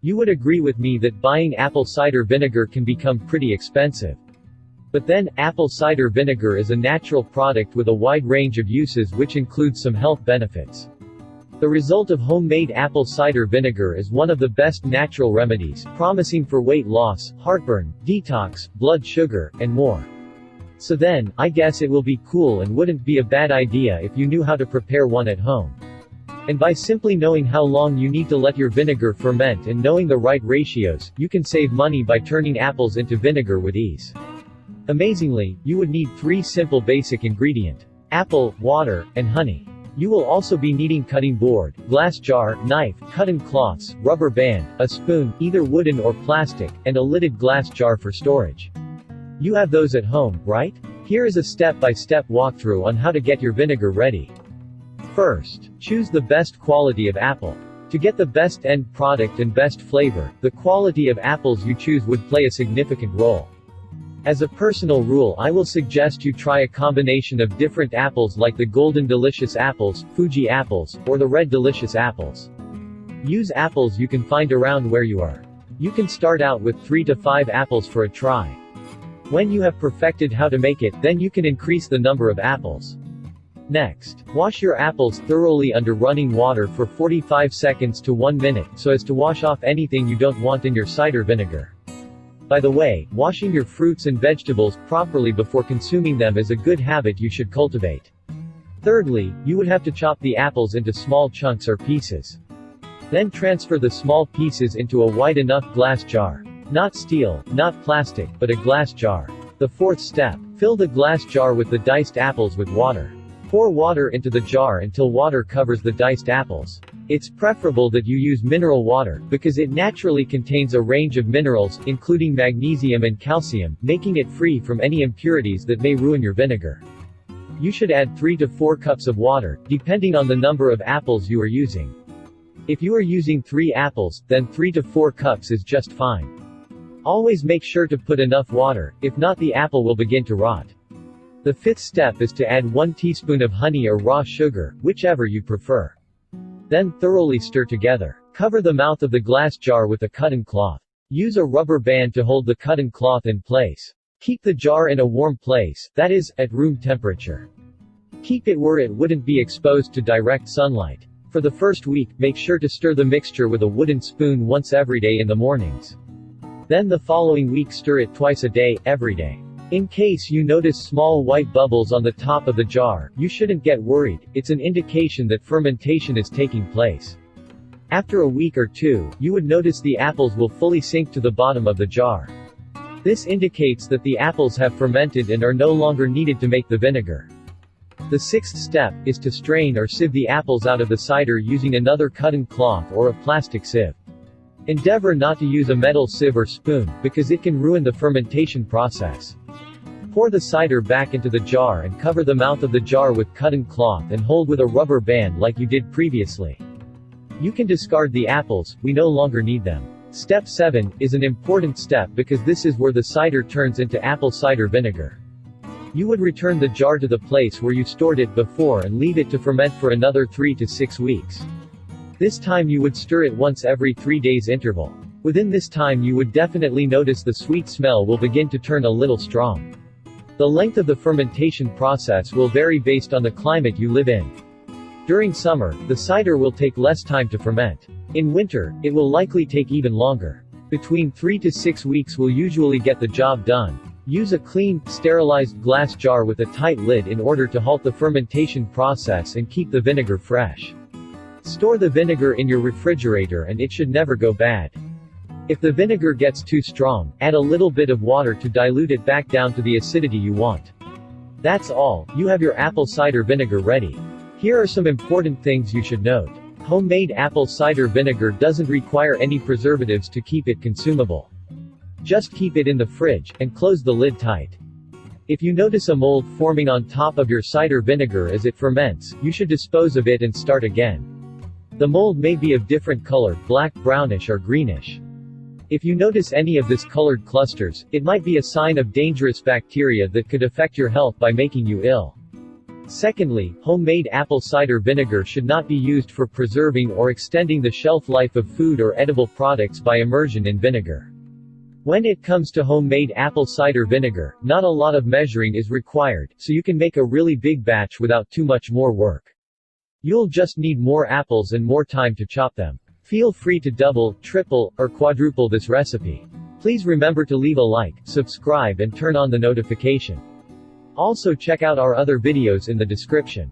You would agree with me that buying apple cider vinegar can become pretty expensive. But then, apple cider vinegar is a natural product with a wide range of uses which includes some health benefits. The result of homemade apple cider vinegar is one of the best natural remedies, promising for weight loss, heartburn, detox, blood sugar, and more. So then, I guess it will be cool and wouldn't be a bad idea if you knew how to prepare one at home. And by simply knowing how long you need to let your vinegar ferment and knowing the right ratios, you can save money by turning apples into vinegar with ease. Amazingly, you would need 3 simple basic ingredients: apple, water, and honey. You will also be needing cutting board, glass jar, knife, cotton cloths, rubber band, a spoon, either wooden or plastic, and a lidded glass jar for storage. You have those at home, right? Here is a step-by-step walkthrough on how to get your vinegar ready. First, choose the best quality of apple. To get the best end product and best flavor, the quality of apples you choose would play a significant role. As a personal rule, I will suggest you try a combination of different apples like the Golden Delicious apples, Fuji apples, or the Red Delicious apples. Use apples you can find around where you are. You can start out with 3 to 5 apples for a try. When you have perfected how to make it, then you can increase the number of apples. Next, wash your apples thoroughly under running water for 45 seconds to 1 minute, so as to wash off anything you don't want in your cider vinegar. By the way, washing your fruits and vegetables properly before consuming them is a good habit you should cultivate. Thirdly, you would have to chop the apples into small chunks or pieces. Then transfer the small pieces into a wide enough glass jar. Not steel, not plastic, but a glass jar. The fourth step, fill the glass jar with the diced apples with water. Pour water into the jar until water covers the diced apples. It's preferable that you use mineral water, because it naturally contains a range of minerals, including magnesium and calcium, making it free from any impurities that may ruin your vinegar. You should add 3 to 4 cups of water, depending on the number of apples you are using. If you are using 3 apples, then 3 to 4 cups is just fine. Always make sure to put enough water, if not the apple will begin to rot. The fifth step is to add 1 teaspoon of honey or raw sugar, whichever you prefer. Then thoroughly stir together. Cover the mouth of the glass jar with a cotton cloth. Use a rubber band to hold the cotton cloth in place. Keep the jar in a warm place, that is, at room temperature. Keep it where it wouldn't be exposed to direct sunlight. For the first week, make sure to stir the mixture with a wooden spoon once every day in the mornings. Then the following week stir it twice a day, every day. In case you notice small white bubbles on the top of the jar, you shouldn't get worried, it's an indication that fermentation is taking place. After a week or 2, you would notice the apples will fully sink to the bottom of the jar. This indicates that the apples have fermented and are no longer needed to make the vinegar. The sixth step is to strain or sieve the apples out of the cider using another cotton cloth or a plastic sieve. Endeavor not to use a metal sieve or spoon, because it can ruin the fermentation process. Pour the cider back into the jar and cover the mouth of the jar with cotton cloth and hold with a rubber band like you did previously. You can discard the apples, we no longer need them. Step 7 is an important step because this is where the cider turns into apple cider vinegar. You would return the jar to the place where you stored it before and leave it to ferment for another 3 to 6 weeks. This time you would stir it once every 3 days interval. Within this time you would definitely notice the sweet smell will begin to turn a little strong. The length of the fermentation process will vary based on the climate you live in. During summer, the cider will take less time to ferment. In winter, it will likely take even longer. Between 3 to 6 weeks will usually get the job done. Use a clean, sterilized glass jar with a tight lid in order to halt the fermentation process and keep the vinegar fresh. Store the vinegar in your refrigerator and it should never go bad. If the vinegar gets too strong, add a little bit of water to dilute it back down to the acidity you want. That's all, you have your apple cider vinegar ready. Here are some important things you should note. Homemade apple cider vinegar doesn't require any preservatives to keep it consumable. Just keep it in the fridge, and close the lid tight. If you notice a mold forming on top of your cider vinegar as it ferments, you should dispose of it and start again. The mold may be of different color, black, brownish or greenish. If you notice any of this colored clusters, it might be a sign of dangerous bacteria that could affect your health by making you ill. Secondly, homemade apple cider vinegar should not be used for preserving or extending the shelf life of food or edible products by immersion in vinegar. When it comes to homemade apple cider vinegar, not a lot of measuring is required, so you can make a really big batch without too much more work. You'll just need more apples and more time to chop them. Feel free to double, triple, or quadruple this recipe. Please remember to leave a like, subscribe and turn on the notification. Also check out our other videos in the description.